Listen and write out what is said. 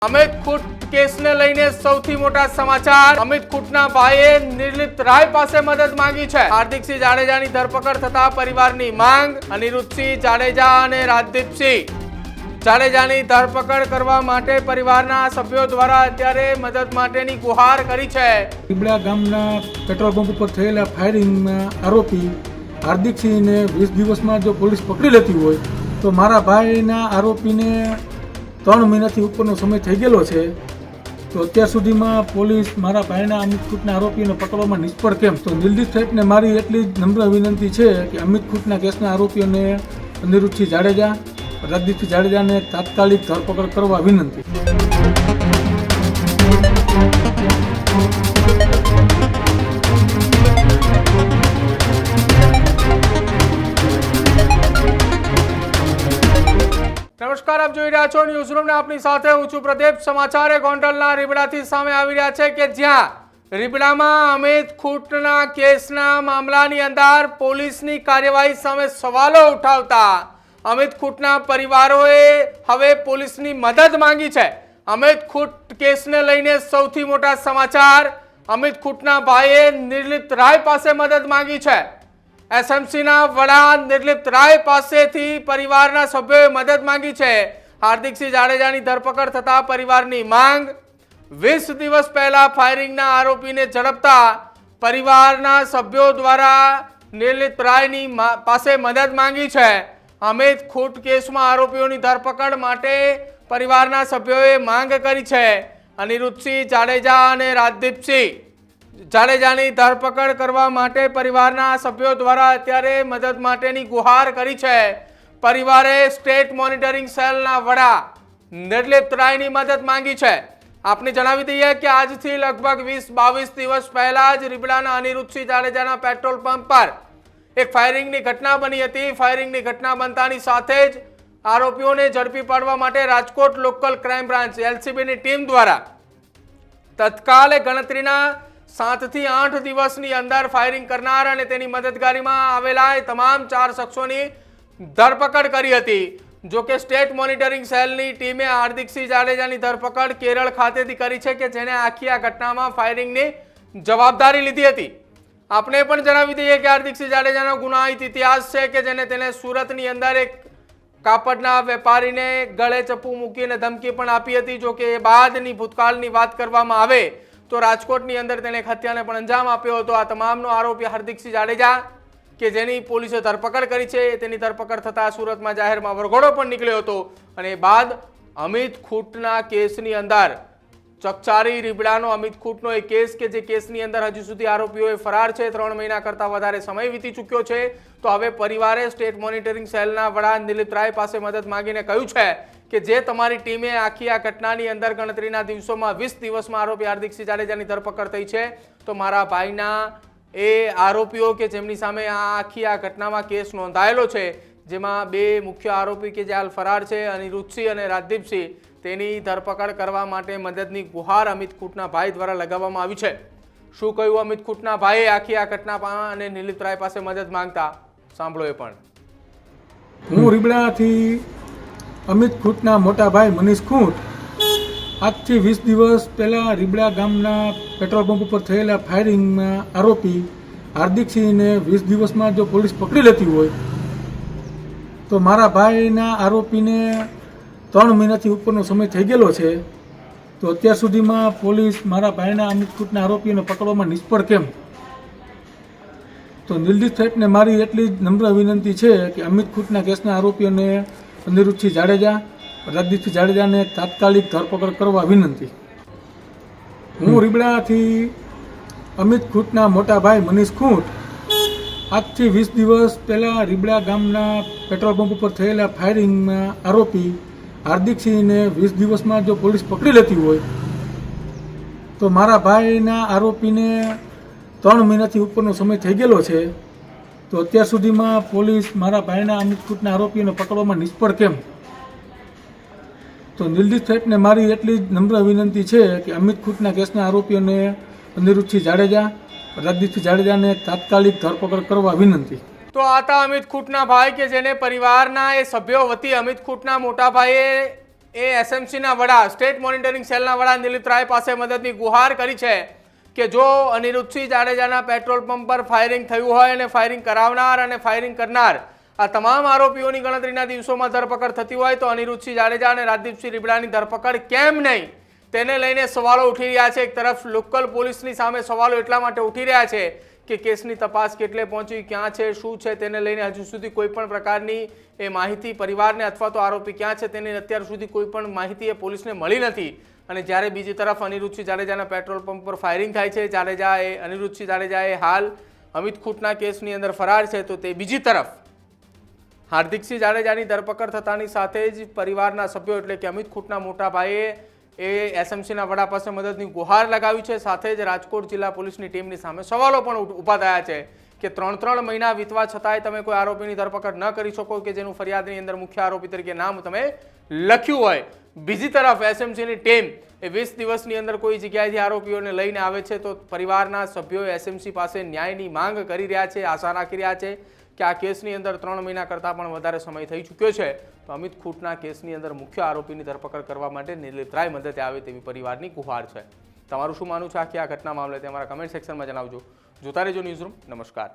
અમિત ખૂટ કેસને લઈને સૌથી મોટા સમાચાર। અમિત ખૂટના ભાઈએ નિર્લિપ્ત રાય પાસે મદદ માંગી છે। હાર્દિકસિંહ જાડેજાની ધરપકડ થતા પરિવારની માંગ। અનિરુદ્ધસિંહ જાડેજા અને રાજદીપસિંહ જાડેજાની ધરપકડ કરવા માટે પરિવારના સભ્યો દ્વારા અત્યારે મદદ માટેની ગુહાર કરી છે। પીપળા ગામના પેટ્રોલ પંપ ઉપર થયેલા ફાયરિંગના આરોપી હાર્દિકસિંહને 20 દિવસમાં જો પોલીસ પકડી લેતી હોય તો મારા ભાઈના આરોપીને 3 મહિનાથી ઉપરનો સમય થઈ ગયેલો છે। તો અત્યાર સુધીમાં પોલીસ મારા ભાઈના અમિત ખૂટના આરોપીને પકડવામાં નિષ્ફળ કેમ? તો નિર્દોષ સાહેબને મારી એટલી જ નમ્ર વિનંતી છે કે અમિત ખૂટના કેસના આરોપીઓને અનિરુદ્ધસિંહ જાડેજા, રાજદીપસિંહ જાડેજાને તાત્કાલિક ધરપકડ કરવા વિનંતી। નમસ્કાર, આપ જોઈ રહ્યા છો ન્યૂઝરૂમ ને આપની સાથે હું છું પ્રદીપ। સમાચાર ગોંડલના રીબડાથી સામે આવી રહ્યા છે કે જ્યાં રીબડામાં અમિત ખૂટના કેસના મામલાની અંદર પોલીસની કાર્યવાહી સામે સવાલો ઉઠાવતા અમિત ખૂટના પરિવારોએ હવે પોલીસની મદદ માંગી છે। અમિત ખૂટ કેસને લઈને સૌથી મોટા સમાચાર। અમિત ખૂટના ભાઈએ નિર્લિપ્ત રાય પાસે મદદ માંગી છે। એસએમસીના વડા નિર્લિપ્ત રાય પાસેથી પરિવારના સભ્યોએ મદદ માંગી છે। હાર્દિકસિંહ જાડેજાની ધરપકડ થતા પરિવારની માંગ। 20 દિવસ પહેલા ફાયરિંગના આરોપીને ઝડપતા પરિવારના સભ્યો દ્વારા નિર્લિપ્ત રાયની પાસે મદદ માંગી છે। અમિત ખૂટ કેસમાં આરોપીઓની ધરપકડ માટે પરિવારના સભ્યોએ માંગ કરી છે। અનિરુદ્ધસિંહ જાડેજા અને રાજદીપસિંહ જાડેજાની ધરપકડ કરવા માટે પરિવારના સભ્યો દ્વારા અત્યારે મદદ માટેની ગુહાર કરી છે। પરિવારે સ્ટેટ મોનિટરિંગ સેલના વડા નિર્લિપ્ત રાયની મદદ માંગી છે। આપને જણાવી દઈએ કે આજથી લગભગ 20-22 દિવસ પહેલા જ રીબડાના અનિરુદ્ધસિંહ જાડેજાના પેટ્રોલ પંપ પર એક ફાયરિંગની ઘટના બની હતી। ફાયરિંગની ઘટના બનતાની સાથે જ આરોપીઓને ઝડપી પાડવા માટે રાજકોટ લોકલ ક્રાઇમ બ્રાન્ચ એલસીબીની ટીમ દ્વારા તત્કાલે ગણતરીના 7 થી 8 દિવસની અંદર ફાયરિંગ કરનાર અને તેની મદદગારીમાં આવેલા તમામ 4 શખ્સોની ધરપકડ કરી હતી। જો કે સ્ટેટ મોનિટરિંગ સેલની ટીમે હાર્દિકસિંહ જાડેજાની ધરપકડ કેરળ ખાતેથી કરી છે કે જેને આખી આ ઘટનામાં ફાયરિંગની જવાબદારી લીધી હતી। આપણે પણ જણાવી દઈએ કે હાર્દિકસિંહ જાડેજાનો ગુનાહિત ઇતિહાસ છે કે જેને તેને સુરતની અંદર એક કાપડના વેપારીને ગળે ચપ્પુ મૂકીને ધમકી પણ આપી હતી। જો કે એ બાદની ભૂતકાળની વાત કરવામાં આવે તો રાજકોટની અંદર તેને હત્યાને પણ અંજામ આપ્યો હતો। આ તમામનો આરોપી હાર્દિકસિંહ જાડેજા કે જેની પોલીસે ધરપકડ કરી છે। તેની ધરપકડ થતાં સુરતમાં જાહેરમાં વરઘોડો પણ નીકળ્યો હતો અને બાદ અમિત ખૂટના કેસની અંદર ચકચારી રીબડાનો અમિત ખૂટનો એક કેસ કે જે કેસની અંદર હજુ સુધી આરોપીઓ ફરાર છે। 3 મહિના કરતાં વધારે સમય વીતી ચૂક્યો છે। તો હવે પરિવારે સ્ટેટ મોનિટરિંગ સેલના વડા નિર્લિપ્ત રાય પાસે મદદ માંગીને કહ્યું છે કે જે તમારી ટીમે આખી આ ઘટનાની અંદર ગણતરીના દિવસોમાં 20 દિવસમાં આરોપી હાર્દિકસિંહ જાડેજાની ધરપકડ થઈ છે તો મારા ભાઈના એ આરોપીઓ કે જેમની સામે આખી આ ઘટનામાં કેસ નોંધાયેલો છે જેમાં 2 મુખ્ય આરોપી કે જે હાલ ફરાર છે અનિરુદ્ધસિંહ અને રાજદીપસિંહ તેની ધરપકડ કરવા માટે મદદની ગુહાર અમિત ખૂટના ભાઈ દ્વારા લગાવવામાં આવી છે। શું કહ્યું અમિત ખૂટના ભાઈએ આખી આ ઘટના અને નિર્લિપ્ત રાય પાસે મદદ માંગતા સાંભળો એ પણ। હું રીબડાથી અમિત ખૂટના મોટા ભાઈ મનીષ ખૂટ આજથી 20 દિવસ પહેલા રીબડા ગામના પેટ્રોલ પંપ ઉપર થયેલા ફાયરિંગના આરોપી હાર્દિકસિંહને 20 દિવસમાં જો પોલીસ પકડી લેતી હોય તો મારા ભાઈના આરોપીને 3 મહિનાથી ઉપરનો સમય થઈ ગયેલો છે। તો અત્યાર સુધીમાં પોલીસ મારા ભાઈના અમિત ખૂટના આરોપીઓને પકડવામાં નિષ્ફળ કેમ? તો નિર્દોષ સાહેબને મારી એટલી જ નમ્ર વિનંતી છે કે અમિત ખૂટના કેસના આરોપીઓને અનિરુદ્ધસિંહ જાડેજા, રાજદીપસિંહ જાડેજાને તાત્કાલિક ધરપકડ કરવા વિનંતી। હું રીબડાથી અમિત ખૂટના મોટા ભાઈ મનીષ ખૂટ આજથી 20 દિવસ પહેલા રીબડા ગામના પેટ્રોલ પંપ ઉપર થયેલા ફાયરિંગના આરોપી હાર્દિકસિંહને 20 દિવસમાં જો પોલીસ પકડી લેતી હોય તો મારા ભાઈના આરોપીને 3 મહિનાથી ઉપરનો સમય થઈ ગયેલો છે। તો અત્યાર સુધીમાં પોલીસ મારા ભાઈના અમિત ખૂટના આરોપીઓને પકડવામાં નિષ્ફળ કેમ? તો નિર્દોષ સાહેબને મારી એટલી જ નમ્ર વિનંતી છે કે અમિત ખૂટના કેસના આરોપીઓને અનિરુદ્ધસિંહ જાડેજા, રાજદીપસિંહ જાડેજાને તાત્કાલિક ધરપકડ કરવા વિનંતી। તો આ હતા અમિત ખૂટના ભાઈ કે જેને પરિવારના એ સભ્યો વતી અમિત ખૂટના મોટા ભાઈએ એ એસએમસીના વડા સ્ટેટ મોનિટરિંગ સેલના વડા દિલીપ રાય પાસે મદદની ગુહાર કરી છે કે જો અનિરુદ્ધસિંહ જાડેજાના પેટ્રોલ પંપ પર ફાયરિંગ થયું હોય અને ફાયરિંગ કરાવનાર અને ફાયરિંગ કરનાર આ તમામ આરોપીઓની ગણતરીના દિવસોમાં ધરપકડ થતી હોય તો અનિરુદ્ધસિંહ જાડેજા અને રાજદીપસિંહ રીબડાની ધરપકડ કેમ નહીં તેને લઈને સવાલો ઉઠી રહ્યા છે. એક તરફ લોકલ પોલીસની સામે સવાલો એટલા માટે ઉઠી રહ્યા છે કે કેસની તપાસ કેટલે પહોંચી, ક્યાં છે, શું છે તેને લઈને હજુ સુધી કોઈ પણ પ્રકારની એ માહિતી પરિવારને અથવા તો આરોપી ક્યાં છે તેની અત્યાર સુધી કોઈ પણ માહિતી એ પોલીસને મળી નથી. અને જ્યારે બીજી તરફ અનિરુદ્ધસિંહ જાડેજાના પેટ્રોલ પંપ પર ફાયરિંગ થાય છે, અનિરુદ્ધસિંહ જાડેજા એ હાલ અમિત ખૂંટના કેસની અંદર ફરાર છે, તો તે બીજી તરફ હાર્દિકસિંહ જાડેજાની ધરપકડ થતાની સાથે જ પરિવારના સભ્યો એટલે કે અમિત ખૂંટના મોટા ભાઈએ એ એસએમસીના વડા પાસે મદદની ગુહાર લગાવી છે. સાથે જ રાજકોટ જિલ્લા પોલીસની ટીમની સામે સવાલો પણ ઊભા થયા છે કે 3 મહિના વીતવા છતાંય તમે કોઈ આરોપીની ધરપકડ ન કરી શકો કે જેનું ફરિયાદની અંદર મુખ્ય આરોપી તરીકે નામ તમે લખ્યું હોય. બીજી તરફ એસએમસીની ટીમ એ 20 દિવસની અંદર કોઈ જગ્યાએથી આરોપીઓને લઈને આવે છે તો પરિવારના સભ્યો એસએમસી પાસે ન્યાયની માંગ કરી રહ્યા છે, આશા રાખી રહ્યા છે કે આ કેસની અંદર 3 મહિના કરતાં પણ વધારે સમય થઈ ચૂક્યો છે તો અમિત ખૂંટના કેસની અંદર મુખ્ય આરોપીની ધરપકડ કરવા માટે દિલીપ રાય મદદે આવે તેવી પરિવારની ગુહાર છે. તમારું શું માનવું છે આખી આ ઘટના મામલે તે અમારા કમેન્ટ સેક્શનમાં જણાવજો. જોતા રહેજો ન્યૂઝરૂમ. નમસ્કાર.